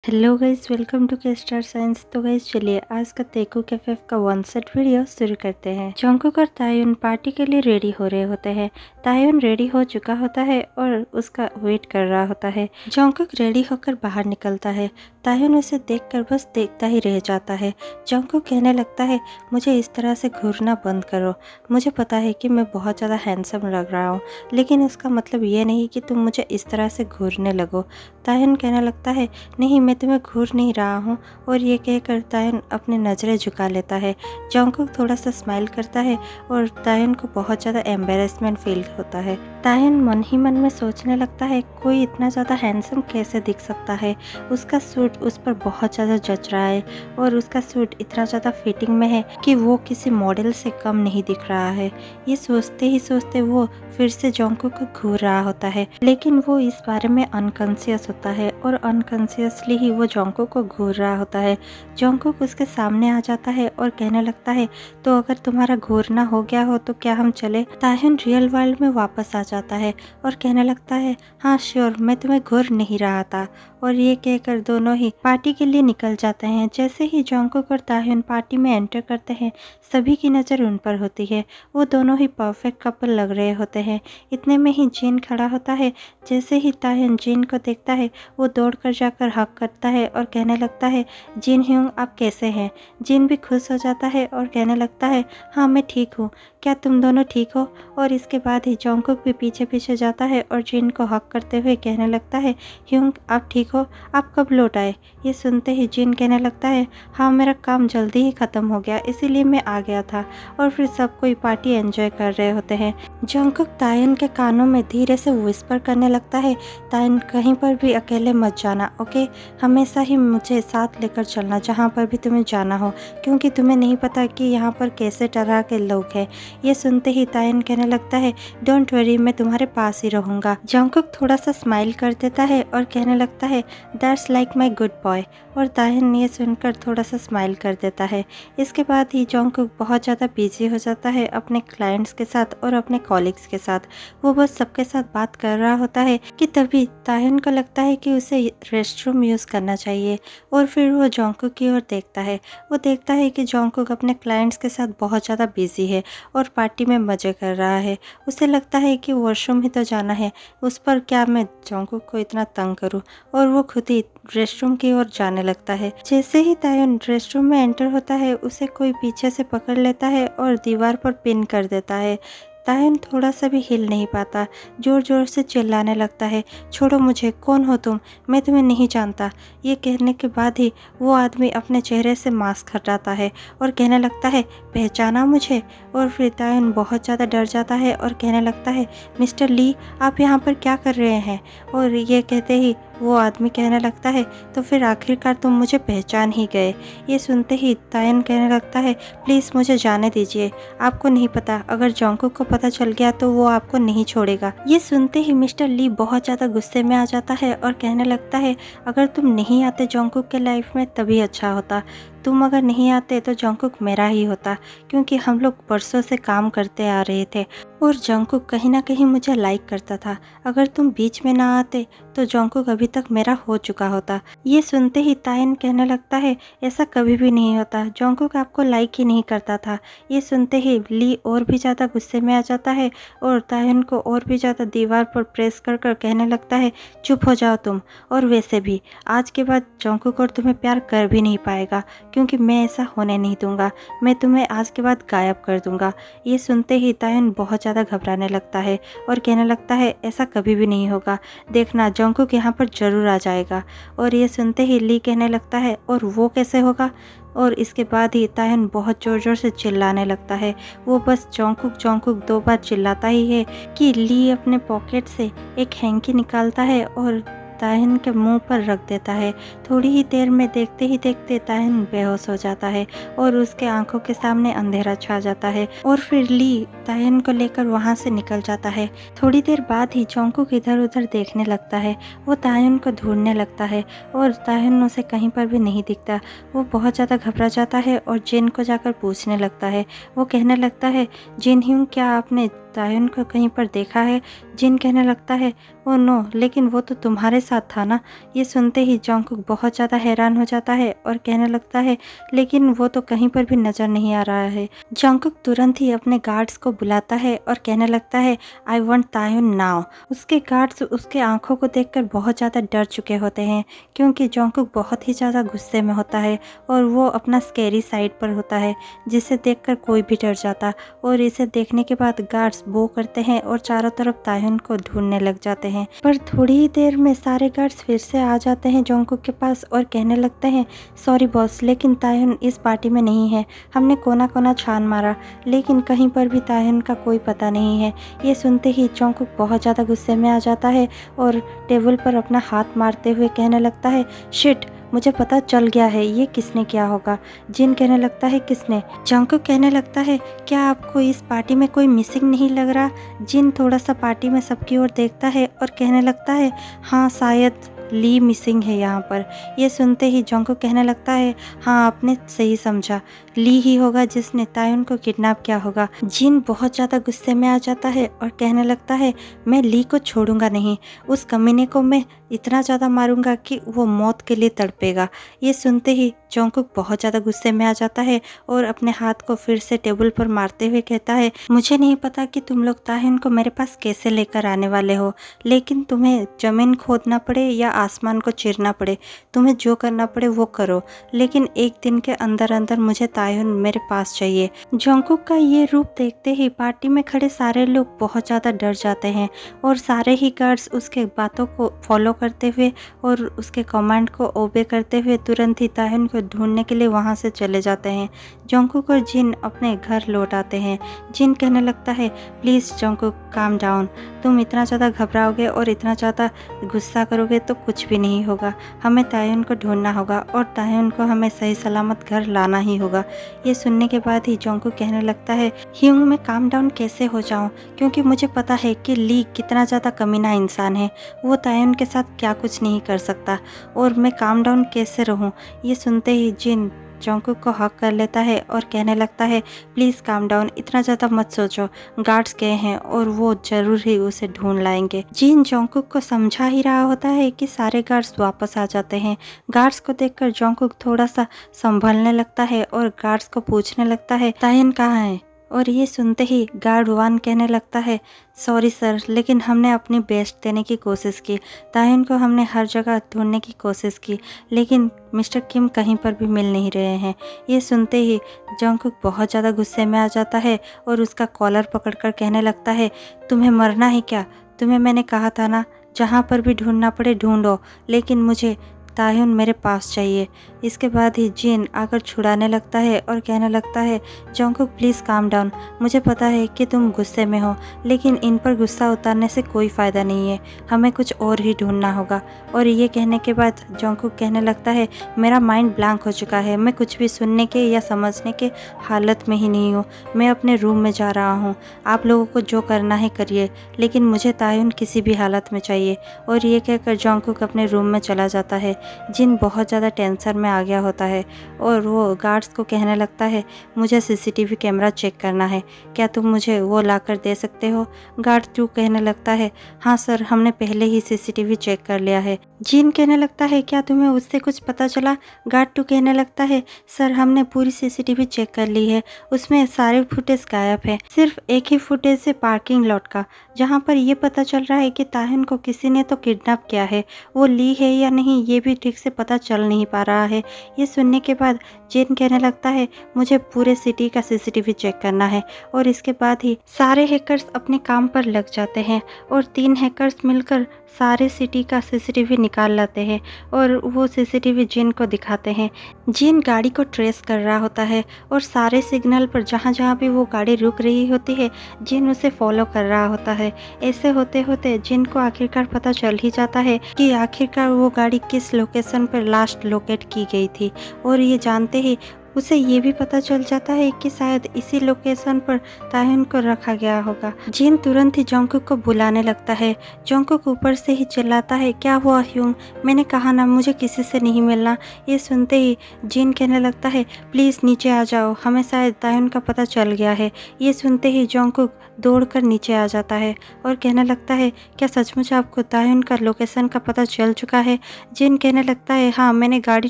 Hello guys, welcome to के star signs. तो guys चलिए आज का तेकू कैफे का वन सेट वीडियो शुरू करते हैं। जंकुक और तायुन पार्टी के लिए रेडी हो रहे होते हैं। तायुन रेडी हो चुका होता है और उसका वेट कर रहा होता है। जंकुक रेडी होकर बाहर निकलता है। तायुन उसे देखकर बस देखता ही रह जाता है। जंकुक कहने लगता है, मुझे इस तरह से घूरना बंद करो। मुझे पता है कि मैं बहुत ज़्यादा हैंडसम लग रहा हूँ, लेकिन इसका मतलब ये नहीं कि तुम मुझे इस तरह से घूरने लगो। तायुन कहने लगता है, नहीं मैं तुम्हें घूर नहीं रहा हूँ। और ये कहकर तायुन अपनी नज़रें झुका लेता है। जंकुक थोड़ा सा स्माइल करता है और तायुन को बहुत ज़्यादा एम्बेरसमेंट फील होता है। तायुन मन ही मन में सोचने लगता है, कोई इतना ज़्यादा हैंडसम कैसे दिख सकता है। उसका सूट उस पर बहुत ज़्यादा जच रहा है और उसका सूट इतना ज़्यादा फिटिंग में है कि वो किसी मॉडल से कम नहीं दिख रहा है। ये सोचते ही सोचते वो फिर से जंकुक को घूर रहा होता है, लेकिन वो इस बारे में अनकॉन्शियस होता है और अनकॉन्शियसली ही वो जंकुक को घूर रहा होता है। जंकुक उसके सामने आ जाता है और कहने लगता है, तो अगर तुम्हारा घूरना हो गया हो तो क्या हम चले। ताहुन रियल वर्ल्ड में वापस आ जाता है और कहने लगता है, हाँ श्योर, मैं तुम्हें घूर नहीं रहा था। और ये कहकर दोनों ही पार्टी के लिए निकल जाते हैं। जैसे ही जंकुक और ताहुन पार्टी में एंटर करते हैं, सभी की नज़र उन पर होती है। वो दोनों ही परफेक्ट कपल लग रहे होते हैं। इतने में ही जिन खड़ा होता है। जैसे ही ताहुन जिन को देखता है, वो दौड़कर जाकर हक करता है और कहने लगता है, जिन ह्यूंग आप कैसे हैं। जिन भी खुश हो जाता है और कहने लगता है, हाँ मैं ठीक हूँ, क्या तुम दोनों ठीक हो। और इसके बाद ही जंकुक भी पीछे पीछे जाता है और जिन को हक करते हुए कहने लगता है, ह्यूंग आप ठीक हो, आप कब लौट आए। ये सुनते ही जिन कहने लगता है, हाँ मेरा काम जल्दी ही ख़त्म हो गया, इसीलिए मैं आ गया था। और फिर सब कोई पार्टी एंजॉय कर रहे होते हैं। जंकुक तायुन के कानों में धीरे से विस्पर करने लगता है, तायुन कहीं पर भी अकेले मत जाना, ओके। हमेशा ही मुझे साथ लेकर चलना जहाँ पर भी तुम्हें जाना हो, क्योंकि तुम्हें नहीं पता कि यहाँ पर कैसे तरह के लोग हैं। ये सुनते ही तायुन कहने लगता है, डोंट वरी, मैं तुम्हारे पास ही रहूँगा। जंकुक थोड़ा सा स्माइल कर देता है और कहने लगता है, that's like my good boy. और तायुन ये सुनकर थोड़ा सा स्माइल कर देता है। इसके बाद ही जंकुक बहुत ज़्यादा बिजी हो जाता है अपने क्लाइंट्स के साथ और अपने कॉलिग्स के साथ। वो बस सबके साथ बात कर रहा होता है कि तभी तायुन को लगता है कि उसे रेस्टरूम यूज़ करना चाहिए। और फिर वो जंकुक की ओर देखता है। वो देखता है कि जंकुक अपने क्लाइंट्स के साथ बहुत ज़्यादा बिजी है और पार्टी में मज़े कर रहा है। उसे लगता है कि वॉशरूम ही तो जाना है, उस पर क्या मैं जंकुक को इतना तंग करूं। और वो खुद ही रेस्टरूम की ओर जाने लगता है। जैसे ही तायुन रेस्टरूम में एंटर होता है, उसे कोई पीछे से पकड़ लेता है और दीवार पर पिन कर देता है। तायुन थोड़ा सा भी हिल नहीं पाता, जोर जोर से चिल्लाने लगता है, छोड़ो मुझे, कौन हो तुम, मैं तुम्हें नहीं जानता। ये कहने के बाद ही वो आदमी अपने चेहरे से मास्क हटाता है और कहने लगता है, पहचाना मुझे। और फिर तायुन बहुत ज़्यादा डर जाता है और कहने लगता है, मिस्टर ली, आप यहाँ पर क्या कर रहे हैं। और ये कहते ही वो आदमी कहने लगता है, तो फिर आखिरकार तुम मुझे पहचान ही गए। ये सुनते ही तायुन कहने लगता है, प्लीज़ मुझे जाने दीजिए, आपको नहीं पता, अगर जंकुक को पता चल गया तो वो आपको नहीं छोड़ेगा। ये सुनते ही मिस्टर ली बहुत ज़्यादा गुस्से में आ जाता है और कहने लगता है, अगर तुम नहीं आते जंकुक के लाइफ में तभी अच्छा होता। तुम अगर नहीं आते तो जंकुक मेरा ही होता, क्योंकि हम लोग बरसों से काम करते आ रहे थे और जंकुक कहीं ना कहीं मुझे लाइक करता था। अगर तुम बीच में ना आते तो जंकुक अभी तक मेरा हो चुका होता। ये सुनते ही तायुन कहने लगता है, ऐसा कभी भी नहीं होता, जंकुक आपको लाइक ही नहीं करता था। ये सुनते ही ली और भी ज़्यादा गुस्से में आ जाता है और तायुन को और भी ज़्यादा दीवार पर प्रेस कर कर कहने लगता है, चुप हो जाओ तुम, और वैसे भी आज के बाद जंकुक और तुम्हें प्यार कर भी नहीं पाएगा, क्योंकि मैं ऐसा होने नहीं दूंगा। मैं तुम्हें आज के बाद गायब कर दूंगा। ये सुनते ही तायुन बहुत ज़्यादा घबराने लगता है और कहने लगता है, ऐसा कभी भी नहीं होगा, देखना जंकुक यहाँ पर ज़रूर आ जाएगा। और ये सुनते ही ली कहने लगता है, और वो कैसे होगा। और इसके बाद ही तायुन बहुत ज़ोर ज़ोर से चिल्लाने लगता है। वो बस जंकुक जंकुक 2 बार चिल्लाता ही है कि ली अपने पॉकेट से एक हैंकी निकालता है और तायुन के मुंह पर रख देता है। थोड़ी ही देर में देखते ही देखते तायुन बेहोश हो जाता है और उसके आंखों के सामने अंधेरा छा जाता है। और फिर ली तायुन को लेकर वहां से निकल जाता है। थोड़ी देर बाद ही जंकुक इधर उधर देखने लगता है। वो तायुन को ढूंढने लगता है और तायुन उसे कहीं पर भी नहीं दिखता। वो बहुत ज़्यादा घबरा जाता है और जिन को जाकर पूछने लगता है। वो कहने लगता है, जिन ह्यूंग, क्या आपने तायुन को कहीं पर देखा है? जिन कहने लगता है ओह नो, लेकिन वो तो तुम्हारे साथ था ना। ये सुनते ही जंगकुक बहुत ज़्यादा हैरान हो जाता है और कहने लगता है लेकिन वो तो कहीं पर भी नज़र नहीं आ रहा है। जंगकुक तुरंत ही अपने गार्ड्स को बुलाता है और कहने लगता है आई वांट तायुन नाउ। उसके गार्ड्स उसके आंखों को देखकर बहुत ज़्यादा डर चुके होते हैं, क्योंकि जंगकुक बहुत ही ज़्यादा गुस्से में होता है और वो अपना स्कैरी साइड पर होता है, जिसे देखकर कोई भी डर जाता। और इसे देखने के बाद गार्ड्स बो करते हैं और चारों तरफ तायुन को ढूंढने लग जाते हैं। पर थोड़ी ही देर में सारे गार्ड्स फिर से आ जाते हैं जंगकुक के पास और कहने लगते हैं सॉरी बॉस, लेकिन तायुन इस पार्टी में नहीं है। हमने कोना कोना छान मारा, लेकिन कहीं पर भी तायुन का कोई पता नहीं है। ये सुनते ही जंगकुक बहुत ज़्यादा गुस्से में आ जाता है और टेबल पर अपना हाथ मारते हुए कहने लगता है शिट, मुझे पता चल गया है ये किसने किया होगा। जिन कहने लगता है किसने? जंगकुक कहने लगता है क्या आपको इस पार्टी में कोई मिसिंग नहीं लग रहा? जिन थोड़ा सा पार्टी में सबकी ओर देखता है और कहने लगता है हाँ शायद ली मिसिंग है यहाँ पर। ये सुनते ही जंगकुक कहने लगता है हाँ आपने सही समझा, ली ही होगा जिसने तायुन को किडनैप किया होगा। जिन बहुत ज़्यादा गुस्से में आ जाता है और कहने लगता है मैं ली को छोड़ूंगा नहीं, उस कमीने को मैं इतना ज़्यादा मारूंगा कि वो मौत के लिए तड़पेगा। ये सुनते ही जंगकुक बहुत ज़्यादा गुस्से में आ जाता है और अपने हाथ को फिर से टेबल पर मारते हुए कहता है मुझे नहीं पता कि तुम लोग तायुन को मेरे पास कैसे लेकर आने वाले हो, लेकिन तुम्हें ज़मीन खोदना पड़े या आसमान को चीरना पड़े, तुम्हें जो करना पड़े वो करो, लेकिन एक दिन के अंदर अंदर मुझे तायुन मेरे पास चाहिए। जंगकुक का ये रूप देखते ही पार्टी में खड़े सारे लोग बहुत ज़्यादा डर जाते हैं और सारे ही गार्ड्स उसके बातों को फॉलो करते हुए और उसके कमांड को ओबे करते हुए तुरंत ही तायुन को ढूंढने के लिए वहाँ से चले जाते हैं। जंगकुक और जिन अपने घर लौट आते हैं। जिन कहने लगता है प्लीज़ जंगकुक काम डाउन, तुम इतना ज़्यादा घबराओगे और इतना ज़्यादा गुस्सा करोगे तो कुछ भी नहीं होगा। हमें तायुन को ढूंढना होगा और तायुन को हमें सही सलामत घर लाना ही होगा। ये सुनने के बाद ही जंगकुक कहने लगता है ह्यूंग मैं काम डाउन कैसे हो जाऊं, क्योंकि मुझे पता है कि ली कितना ज़्यादा कमीना इंसान है, वो तायुन के साथ क्या कुछ नहीं कर सकता, और मैं काम डाउन कैसे रहूं। ये सुनते ही जिन जंगकुक को हक कर लेता है और कहने लगता है प्लीज़ काम डाउन, इतना ज़्यादा मत सोचो, गार्ड्स गए हैं और वो जरूर ही उसे ढूंढ लाएंगे। जिन जंगकुक को समझा ही रहा होता है कि सारे गार्ड्स वापस आ जाते हैं। गार्ड्स को देखकर जंगकुक थोड़ा सा संभलने लगता है और गार्ड्स को पूछने लगता है तायुन कहाँ है। और ये सुनते ही गार्ड वन कहने लगता है सॉरी सर, लेकिन हमने अपनी बेस्ट देने की कोशिश की, तायुन को हमने हर जगह ढूंढने की कोशिश की, लेकिन मिस्टर किम कहीं पर भी मिल नहीं रहे हैं। ये सुनते ही जंगकुक बहुत ज़्यादा गुस्से में आ जाता है और उसका कॉलर पकड़कर कहने लगता है तुम्हें मरना है क्या? तुम्हें मैंने कहा था ना जहाँ पर भी ढूंढना पड़े ढूंढो, लेकिन मुझे तायुन मेरे पास चाहिए। इसके बाद ही जिन आकर छुड़ाने लगता है और कहने लगता है जंगकुक प्लीज़ काम डाउन, मुझे पता है कि तुम गुस्से में हो, लेकिन इन पर गुस्सा उतारने से कोई फ़ायदा नहीं है, हमें कुछ और ही ढूंढना होगा। और ये कहने के बाद जंगकुक कहने लगता है मेरा माइंड ब्लैंक हो चुका है, मैं कुछ भी सुनने के या समझने के हालत में ही नहीं हूँ, मैं अपने रूम में जा रहा हूँ, आप लोगों को जो करना है करिए, लेकिन मुझे तायुन किसी भी हालत में चाहिए। और ये कहकर जंगकुक अपने रूम में चला जाता है। जिन बहुत ज़्यादा टेंशन में आ गया होता है और वो गार्ड्स को कहने लगता है मुझे सीसीटीवी कैमरा चेक करना है, क्या तुम मुझे वो लाकर दे सकते हो? गार्ड 2 कहने लगता है हाँ सर, हमने पहले ही सीसीटीवी चेक कर लिया है। जिन कहने लगता है क्या तुम्हें उससे कुछ पता चला? गार्ड 2 कहने लगता है सर, हमने पूरी सीसीटीवी चेक कर ली है, उसमें सारे फुटेज गायब है, सिर्फ एक ही फुटेज है पार्किंग लॉट का, जहाँ पर ये पता चल रहा है कि तायुन को किसी ने तो किडनैप किया है, वो ली है या नहीं ये भी ठीक से पता चल नहीं पा रहा है। ये सुनने के बाद जिन कहने लगता है मुझे पूरे सिटी का सीसीटीवी चेक करना है। और इसके बाद ही सारे हैकर्स अपने काम पर लग जाते हैं और 3 हैकर्स मिलकर सारे सिटी का सीसीटीवी निकाल लाते हैं और वो सीसीटीवी जिन को दिखाते हैं। जिन गाड़ी को ट्रेस कर रहा होता है और सारे सिग्नल पर जहाँ जहाँ भी वो गाड़ी रुक रही होती है जिन उसे फॉलो कर रहा होता है। ऐसे होते होते जिन को आखिरकार पता चल ही जाता है कि आखिरकार वो गाड़ी किस लोकेशन पर लास्ट लोकेट की गई थी, और ये जानते ही उसे ये भी पता चल जाता है कि शायद इसी लोकेशन पर तायुन को रखा गया होगा। जिन तुरंत ही जंगकुक को बुलाने लगता है। जंगकुक ऊपर से ही चिल्लाता है क्या हुआ ह्यूंग, मैंने कहा ना मुझे किसी से नहीं मिलना। ये सुनते ही जिन कहने लगता है प्लीज़ नीचे आ जाओ, हमें शायद तायुन का पता चल गया है। ये सुनते ही जंगकुक दौड़कर नीचे आ जाता है और कहने लगता है, क्या सचमुच आपको ताह्युन का लोकेशन का पता चल चुका है? जिन कहने लगता है, हाँ मैंने गाड़ी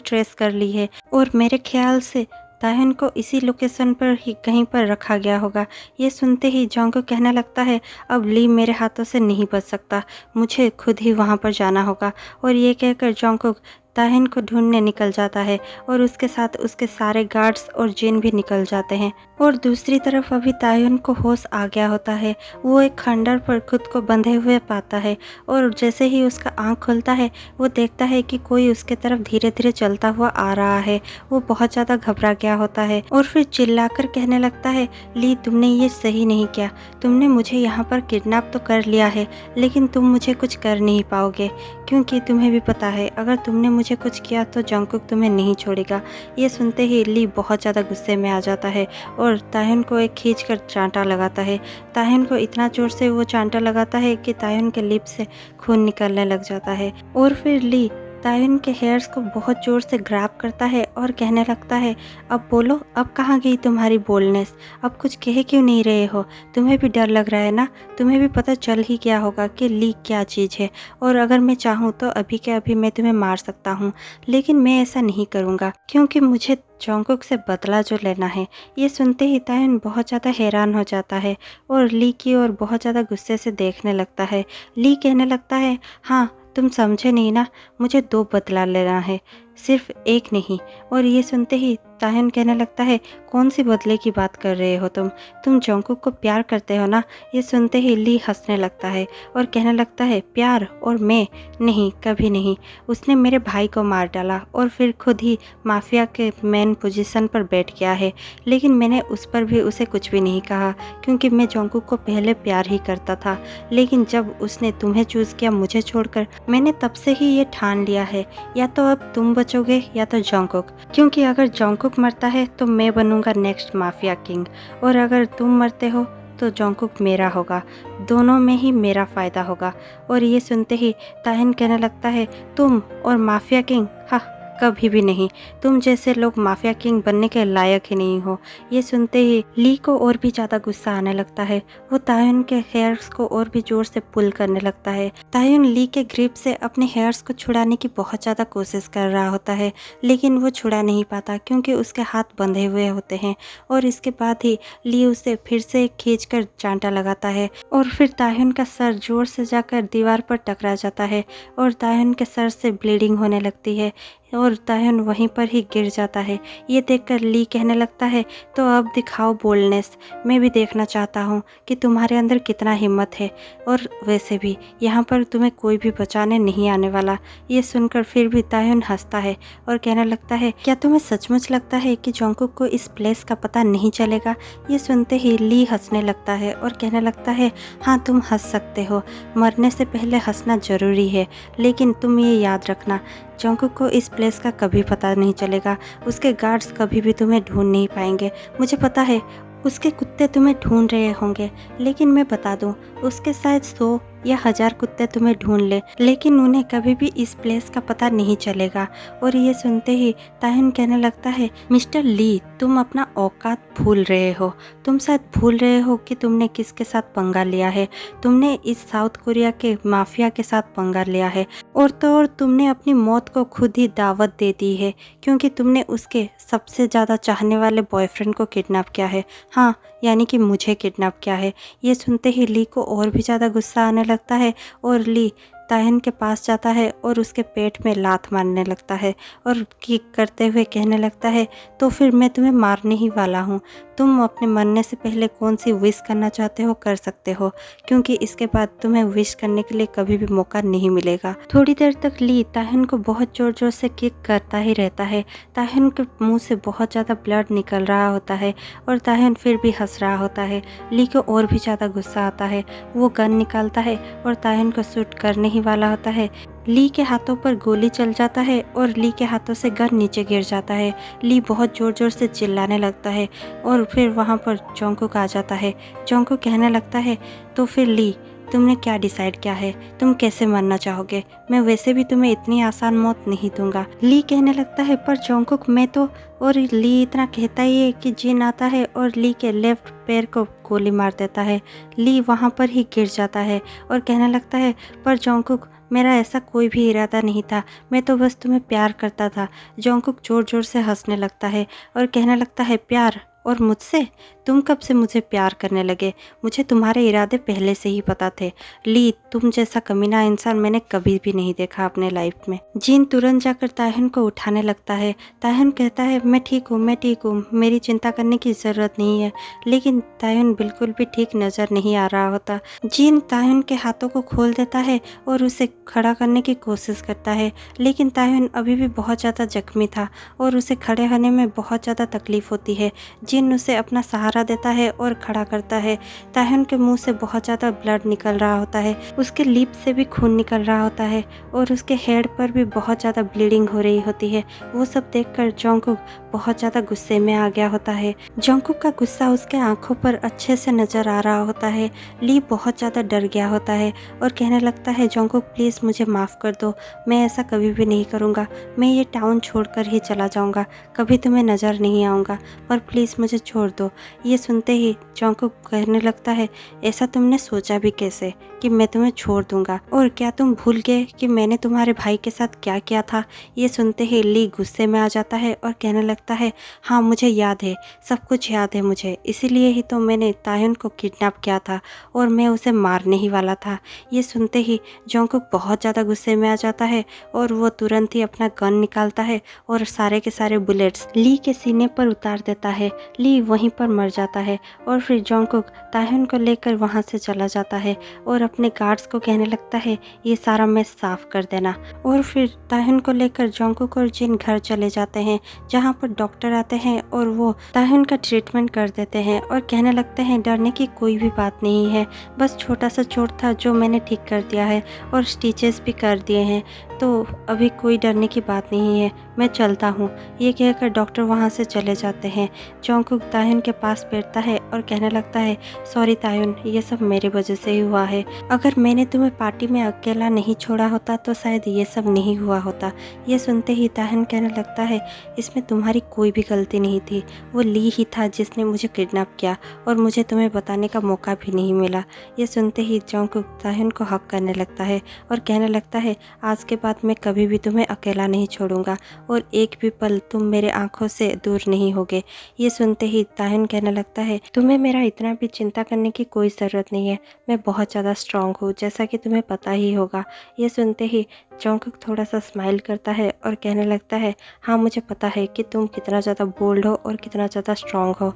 ट्रेस कर ली है और मेरे ख्याल से ताह्युन को इसी लोकेशन पर ही कहीं पर रखा गया होगा। ये सुनते ही जोंगकुक कहने लगता है, अब ली मेरे हाथों से नहीं बच सकता, मुझे खुद ही वहाँ पर जाना होगा। और ये कहकर जोंगकुक ताह्युन को ढूंढने निकल जाता है और उसके साथ उसके सारे गार्ड्स और जिन भी निकल जाते हैं। और दूसरी तरफ अभी ताह्युन को होश आ गया होता है। वो एक खंडर पर खुद को बंधे हुए पाता है और जैसे ही उसका आँख खुलता है वो देखता है कि कोई उसके तरफ धीरे धीरे चलता हुआ आ रहा है। वो बहुत ज़्यादा घबरा गया होता है और फिर चिल्लाकर कहने लगता है, ली तुमने ये सही नहीं किया, तुमने मुझे यहाँ पर किडनैप तो कर लिया है लेकिन तुम मुझे कुछ कर नहीं पाओगे, क्योंकि तुम्हें भी पता है अगर तुमने मुझे कुछ किया तो जोंगकुक तुम्हें नहीं छोड़ेगा। ये सुनते ही ली बहुत ज़्यादा गुस्से में आ जाता है और ताह्युन को एक खींचकर चांटा लगाता है। ताह्युन को इतना जोर से वो चांटा लगाता है कि ताह्युन के लिप से खून निकलने लग जाता है। और फिर ली ताह्युन के हेयर्स को बहुत जोर से ग्रैब करता है और कहने लगता है, अब बोलो, अब कहाँ गई तुम्हारी बोल्डनेस? अब कुछ कह क्यों नहीं रहे हो? तुम्हें भी डर लग रहा है ना? तुम्हें भी पता चल ही गया होगा कि ली क्या चीज़ है और अगर मैं चाहूँ तो अभी के अभी मैं तुम्हें मार सकता हूँ, लेकिन मैं ऐसा नहीं करूँगा क्योंकि मुझे जोंगकुक से बदला जो लेना है। ये सुनते ही ताह्युन बहुत ज़्यादा हैरान हो जाता है और ली की ओर बहुत ज़्यादा गुस्से से देखने लगता है। ली कहने लगता है, हाँ तुम समझे नहीं ना, मुझे 2 बदला लेना है, सिर्फ एक नहीं। और ये सुनते ही ताह्युन कहने लगता है, कौन सी बदले की बात कर रहे हो तुम जोंगकुक को प्यार करते हो ना? ये सुनते ही ली हंसने लगता है और कहने लगता है, प्यार और मैं? नहीं, कभी नहीं। उसने मेरे भाई को मार डाला और फिर खुद ही माफिया के मेन पोजीशन पर बैठ गया है, लेकिन मैंने उस पर भी उसे कुछ भी नहीं कहा क्योंकि मैं जोंगकुक को पहले प्यार ही करता था, लेकिन जब उसने तुम्हें चूज़ किया मुझे छोड़कर, मैंने तब से ही ये ठान लिया है, या तो अब तुम बचोगे या तो जोंगकुक, क्योंकि अगर जोंगकुक मरता है तो मैं बनूंगा नेक्स्ट माफिया किंग और अगर तुम मरते हो तो जोंगकुक मेरा होगा, दोनों में ही मेरा फ़ायदा होगा। और ये सुनते ही ताह्युन कहने लगता है, तुम और माफिया किंग? हाँ, कभी भी नहीं, तुम जैसे लोग माफिया किंग बनने के लायक ही नहीं हो। ये सुनते ही ली को और भी ज़्यादा गुस्सा आने लगता है। वो ताह्युन के हेयर्स को और भी जोर से पुल करने लगता है। ताह्युन ली के ग्रिप से अपने हेयर्स को छुड़ाने की बहुत ज़्यादा कोशिश कर रहा होता है, लेकिन वो छुड़ा नहीं पाता क्योंकि उसके हाथ बंधे हुए होते हैं। और इसके बाद ही ली उसे फिर से खींचकर चांटा लगाता है और फिर ताह्युन का सर जोर से जाकर दीवार पर टकरा जाता है और ताह्युन के सर से ब्लीडिंग होने लगती है और ताह्युन वहीं पर ही गिर जाता है। ये देखकर ली कहने लगता है, तो अब दिखाओ बोल्डनेस, मैं भी देखना चाहता हूँ कि तुम्हारे अंदर कितना हिम्मत है, और वैसे भी यहाँ पर तुम्हें कोई भी बचाने नहीं आने वाला। ये सुनकर फिर भी ताह्युन हंसता है और कहने लगता है, क्या तुम्हें सचमुच लगता है कि जोंगकुक को इस प्लेस का पता नहीं चलेगा? ये सुनते ही ली हंसने लगता है और कहने लगता है, हाँ तुम हंस सकते हो, मरने से पहले हंसना ज़रूरी है, लेकिन तुम ये याद रखना, जोंगकुक को इस प्लेस का कभी पता नहीं चलेगा, उसके गार्ड्स कभी भी तुम्हें ढूंढ नहीं पाएंगे। मुझे पता है उसके कुत्ते तुम्हें ढूंढ रहे होंगे, लेकिन मैं बता दूं, उसके शायद 100 या 1000 कुत्ते तुम्हें ढूंढ ले, लेकिन उन्हें कभी भी इस प्लेस का पता नहीं चलेगा। और ये सुनते ही ताह्युन कहने लगता है, मिस्टर ली, तुम अपना औकात भूल रहे हो। तुम शायद भूल रहे हो कि तुमने किसके साथ पंगा लिया है। तुमने इस साउथ कोरिया के माफिया के साथ पंगा लिया है, और तो और तुमने अपनी मौत को खुद ही दावत दे दी है, क्योंकि तुमने उसके सबसे ज़्यादा चाहने वाले बॉयफ्रेंड को किडनैप किया है। हाँ, यानी कि मुझे किडनैप किया है। ये सुनते ही ली को और भी ज़्यादा गुस्सा आने लगता है और ली ताह्युन के पास जाता है और उसके पेट में लात मारने लगता है और किक करते हुए कहने लगता है, तो फिर मैं तुम्हें मारने ही वाला हूँ। तुम अपने मरने से पहले कौन सी विश करना चाहते हो कर सकते हो, क्योंकि इसके बाद तुम्हें विश करने के लिए कभी भी मौका नहीं मिलेगा। थोड़ी देर तक ली ताह्युन को बहुत जोर जोर से किक करता ही रहता है। ताह्युन के मुंह से बहुत ज़्यादा ब्लड निकल रहा होता है और ताह्युन फिर भी हंस रहा होता है। ली को और भी ज़्यादा गुस्सा आता है। वो गन निकालता है और ताह्युन को शूट करने ही वाला होता है। ली के हाथों पर गोली चल जाता है और ली के हाथों से गन नीचे गिर जाता है। ली बहुत जोर जोर से चिल्लाने लगता है और फिर वहाँ पर जोंगकुक आ जाता है। जोंगकुक कहने लगता है, तो फिर ली, तुमने क्या डिसाइड किया है? तुम कैसे मरना चाहोगे? मैं वैसे भी तुम्हें इतनी आसान मौत नहीं दूंगा। ली कहने लगता है, पर जोंगकुक मैं तो, और ली इतना कहता ही है कि जिन आता है और ली के लेफ्ट पैर को गोली मार देता है। ली वहाँ पर ही गिर जाता है और कहने लगता है, पर जोंगकुक मेरा ऐसा कोई भी इरादा नहीं था, मैं तो बस तुम्हें प्यार करता था। जोंगकुक जोर जोर से हंसने लगता है और कहने लगता है, प्यार? और मुझसे? तुम कब से मुझे प्यार करने लगे? मुझे तुम्हारे इरादे पहले से ही पता थे। ली, तुम जैसा कमीना इंसान मैंने कभी भी नहीं देखा अपने लाइफ में। जिन तुरंत जाकर तायहन को उठाने लगता है। तायहन कहता है, मैं ठीक हूँ, मैं ठीक हूँ, मेरी चिंता करने की ज़रूरत नहीं है। लेकिन तायहन बिल्कुल भी ठीक नज़र नहीं आ रहा होता। जिन तायहन के हाथों को खोल देता है और उसे खड़ा करने की कोशिश करता है, लेकिन तायहन अभी भी बहुत ज़्यादा जख्मी था और उसे खड़े होने में बहुत ज़्यादा तकलीफ होती है। जिन उसे अपना सहारा देता है और खड़ा करता है। तायहन के मुंह से बहुत ज़्यादा ब्लड निकल रहा होता है, उसके लिप से भी खून निकल रहा होता है और उसके हेड पर भी बहुत ज़्यादा ब्लीडिंग हो रही होती है। वो सब देखकर जोंगकुक बहुत ज़्यादा गुस्से में आ गया होता है। जोंगकुक का गुस्सा उसके आंखों पर अच्छे से नज़र आ रहा होता है। ली बहुत ज़्यादा डर गया होता है और कहने लगता है, जोंगकुक प्लीज़ मुझे माफ़ कर दो, मैं ऐसा कभी भी नहीं करूँगा, मैं ये टाउन छोड़कर ही चला जाऊँगा, कभी तुम्हें नज़र नहीं आऊँगा, पर प्लीज़ मुझे छोड़ दो। ये सुनते ही जोंगकुक कहने लगता है, ऐसा तुमने सोचा भी कैसे कि मैं तुम्हें छोड़ दूंगा? और क्या तुम भूल गए कि मैंने तुम्हारे भाई के साथ क्या किया था? ये सुनते ही ली गुस्से में आ जाता है और कहने लगता है, हाँ मुझे याद है, सब कुछ याद है मुझे, इसीलिए ही तो मैंने तायहन को किडनैप किया था और मैं उसे मारने ही वाला था। ये सुनते ही जोंगकुक बहुत ज़्यादा गुस्से में आ जाता है और वो तुरंत ही अपना गन निकालता है और सारे के सारे बुलेट्स ली के सीने पर उतार देता है। ली वहीं पर मर जाता है और फिर जोंगकुक तायहन को लेकर वहां से चला जाता है और अपने गार्ड्स को कहने लगता है, ये सारा मेस साफ कर देना। और फिर तायहन को लेकर जोंगकुक और जिन घर चले जाते हैं, जहां पर डॉक्टर आते हैं और वो तायहन का ट्रीटमेंट कर देते हैं और कहने लगते हैं, डरने की कोई भी बात नहीं है, बस छोटा सा चोट था जो मैंने ठीक कर दिया है और स्टिचेस भी कर दिए हैं, तो अभी कोई डरने की बात नहीं है, मैं चलता हूँ। ये कहकर डॉक्टर वहाँ से चले जाते हैं। जोंगकुक तायहन के पास बैठता है और कहने लगता है, सॉरी तायहन, ये सब मेरे वजह से ही हुआ है, अगर मैंने तुम्हें पार्टी में अकेला नहीं छोड़ा होता तो शायद ये सब नहीं हुआ होता। ये सुनते ही तायहन कहने लगता है, इसमें तुम्हारी कोई भी गलती नहीं थी, वो ली ही था जिसने मुझे किडनैप किया और मुझे तुम्हें बताने का मौका भी नहीं मिला। ये सुनते ही जोंगकुक तायहन को हक करने लगता है और कहने लगता है, आज के बाद मैं कभी भी तुम्हें अकेला नहीं छोड़ूंगा और एक भी पल तुम मेरे आंखों से दूर नहीं होगे। ये सुनते ही तायहन कहने लगता है, तुम्हें मेरा इतना भी चिंता करने की कोई ज़रूरत नहीं है, मैं बहुत ज़्यादा स्ट्रांग हूँ, जैसा कि तुम्हें पता ही होगा। ये सुनते ही जोंगकुक थोड़ा सा स्माइल करता है और कहने लगता है, हाँ मुझे पता है कि तुम कितना ज़्यादा बोल्ड हो और कितना ज़्यादा स्ट्रांग हो,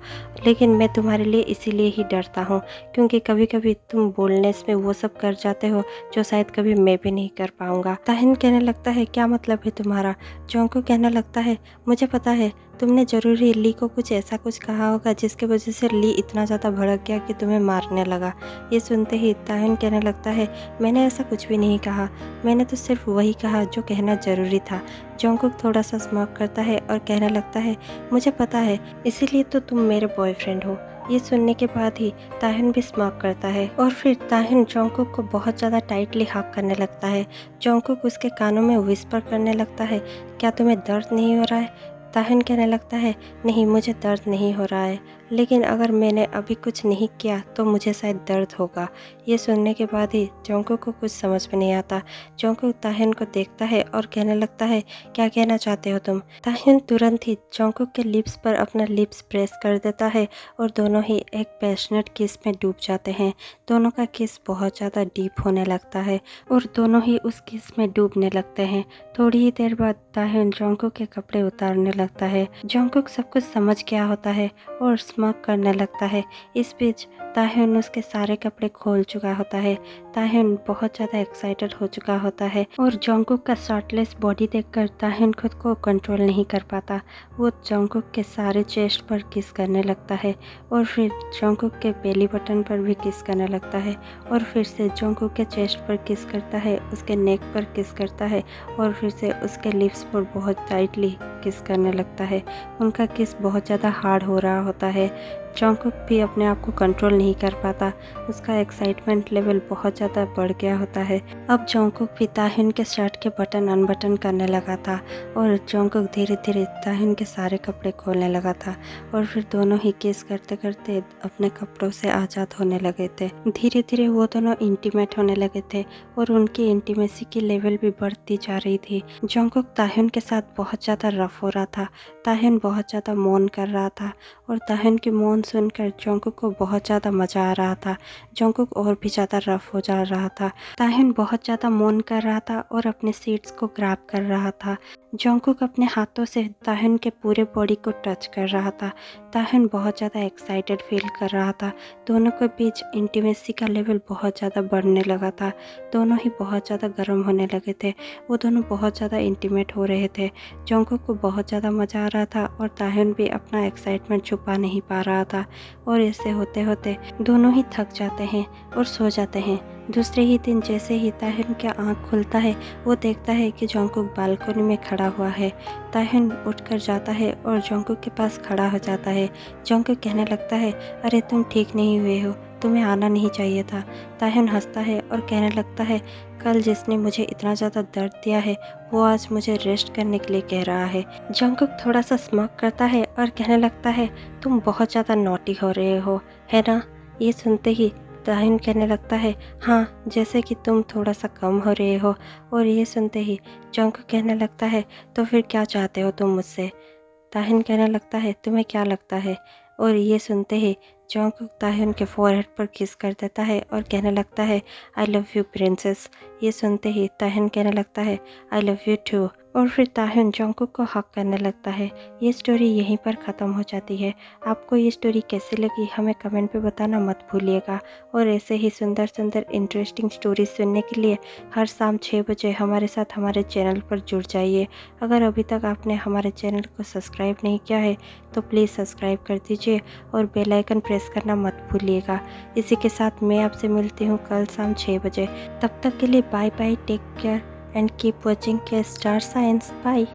लेकिन मैं तुम्हारे लिए इसीलिए ही डरता हूँ क्योंकि कभी कभी तुम बोल्डनेस में वो सब कर जाते हो जो शायद कभी मैं भी नहीं कर पाऊँगा। तायहन कहने लगता है, क्या मतलब है तुम्हारा? जोंगकुक कहने लगता है, मुझे पता है तुमने ज़रूर ही ली को कुछ ऐसा कुछ कहा होगा जिसकी वजह से ली इतना ज़्यादा भड़क गया कि तुम्हें मारने लगा। ये सुनते ही तायहन कहने लगता है, मैंने ऐसा कुछ भी नहीं कहा, मैंने तो सिर्फ वही कहा जो कहना ज़रूरी था। जोंगकुक थोड़ा सा स्मॉक करता है और कहने लगता है, मुझे पता है, इसीलिए तो तुम मेरे बॉयफ्रेंड हो। ये सुनने के बाद ही तायहन भी स्मॉक करता है और फिर तायहन जोंगकुक को बहुत ज़्यादा टाइटली हग करने लगता है। जोंगकुक उसके कानों में विस्पर करने लगता है, क्या तुम्हें दर्द नहीं हो रहा है? तायहन कहने लगता है, नहीं मुझे दर्द नहीं हो रहा है, लेकिन अगर मैंने अभी कुछ नहीं किया तो मुझे शायद दर्द होगा। ये सुनने के बाद ही जोंगकुक को कुछ समझ में नहीं आता। जोंगकुक तायहन को देखता है और कहने लगता है, क्या कहना चाहते हो तुम? तायहन तुरंत ही जोंगकुक के लिप्स पर अपना लिप्स प्रेस कर देता है और दोनों ही एक पैशनेट किस में डूब जाते हैं। दोनों का किस बहुत ज़्यादा डीप होने लगता है और दोनों ही उस किस में डूबने लगते हैं। थोड़ी ही देर बाद तायहन जोंगकुक के कपड़े उतारने लगता है। जोंगकुक सब कुछ समझ गया होता है और स्मॉक करने लगता है। इस बीच तायहन उसके सारे कपड़े खोल चुका होता है। तायहन बहुत ज़्यादा एक्साइटेड हो चुका होता है और जोंगकुक का शर्टलेस बॉडी देखकर तायहन खुद को कंट्रोल नहीं कर पाता। वो जोंगकुक के सारे चेस्ट पर किस करने लगता है और फिर जोंगकुक के बेली बटन पर भी किस करने लगता है और फिर से जोंगकुक के चेस्ट पर किस करता है, उसके नेक पर किस करता है और फिर से उसके लिप्स पर बहुत टाइटली किस करने लगता है। उनका किस बहुत ज़्यादा हार्ड हो रहा होता है। जंगकुक भी अपने आप को कंट्रोल नहीं कर पाता। उसका एक्साइटमेंट लेवल बहुत ज़्यादा बढ़ गया होता है। अब जंगकुक भी ताह्युन के शर्ट के बटन अनबटन करने लगा था और जंगकुक धीरे धीरे ताह्युन के सारे कपड़े खोलने लगा था और फिर दोनों ही किस करते करते अपने कपड़ों से आज़ाद होने लगे थे। धीरे धीरे वो दोनों इंटीमेट होने लगे थे और उनकी इंटीमेसी की लेवल भी बढ़ती जा रही थी। जंगकुक ताह्युन के साथ बहुत ज़्यादा रफ हो रहा था। ताह्युन बहुत ज़्यादा मौन कर रहा था और ताह्युन की मौन सुनकर जंगकुक को बहुत ज़्यादा मज़ा आ रहा था। जंगकुक और भी ज़्यादा रफ हो जा रहा था। ताह्युन बहुत ज़्यादा मौन कर रहा था और अपने सीट्स को ग्रैब कर रहा था। जंगकुक अपने हाथों से ताह्युन के पूरे बॉडी को टच कर रहा था। ताह्युन बहुत ज़्यादा एक्साइटेड फील कर रहा था। दोनों के बीच इंटीमेसी का लेवल बहुत ज़्यादा बढ़ने लगा था। दोनों ही बहुत ज़्यादा गर्म होने लगे थे। वो दोनों बहुत ज़्यादा इंटीमेट हो रहे थे। जंगकुक को बहुत ज़्यादा मज़ा आ रहा था और ताह्युन भी अपना एक्साइटमेंट छुपा नहीं पा रहा था और ऐसे होते होते दोनों ही थक जाते हैं और सो जाते हैं। दूसरे ही दिन जैसे ही ताह्युन का आँख खुलता है वो देखता है कि जंगकुक बालकनी में खड़ा हुआ है। ताह्युन उठकर जाता है और जंगकुक के पास खड़ा हो जाता है। जंगकुक कहने लगता है, अरे तुम ठीक नहीं हुए हो, तुम्हें आना नहीं चाहिए था। ताह्युन हंसता है और कहने लगता है, कल जिसने मुझे इतना ज़्यादा दर्द दिया है वो आज मुझे रेस्ट करने के लिए कह रहा है। जंगकुक थोड़ा सा स्मक करता है और कहने लगता है, तुम बहुत ज़्यादा नॉटी हो रहे हो, है ना? ये सुनते ही ताह्युन कहने लगता है, हाँ, जैसे कि तुम थोड़ा सा कम हो रहे हो। और ये सुनते ही जंगकुक कहने लगता है, तो फिर क्या चाहते हो तुम मुझसे? ताह्युन कहने लगता है, तुम्हें क्या लगता है? और ये सुनते ही जंगकुक ताह्युन के फोरहेड पर किस कर देता है और कहने लगता है, आई लव यू प्रिंसेस। ये सुनते ही ताह्युन कहने लगता है, आई लव यू टू। और फिर ताह्युन जंगकुक को हक करने लगता है। ये स्टोरी यहीं पर ख़त्म हो जाती है। आपको ये स्टोरी कैसी लगी हमें कमेंट पे बताना मत भूलिएगा और ऐसे ही सुंदर सुंदर इंटरेस्टिंग स्टोरी सुनने के लिए हर शाम 6 बजे हमारे साथ हमारे चैनल पर जुड़ जाइए। अगर अभी तक आपने हमारे चैनल को सब्सक्राइब नहीं किया है तो प्लीज़ सब्सक्राइब कर दीजिए और बेल आइकन प्रेस करना मत भूलिएगा। इसी के साथ मैं आपसे मिलती हूँ कल शाम 6 बजे। तब तक के लिए bye bye, take care and keep watching K Star Science. Bye.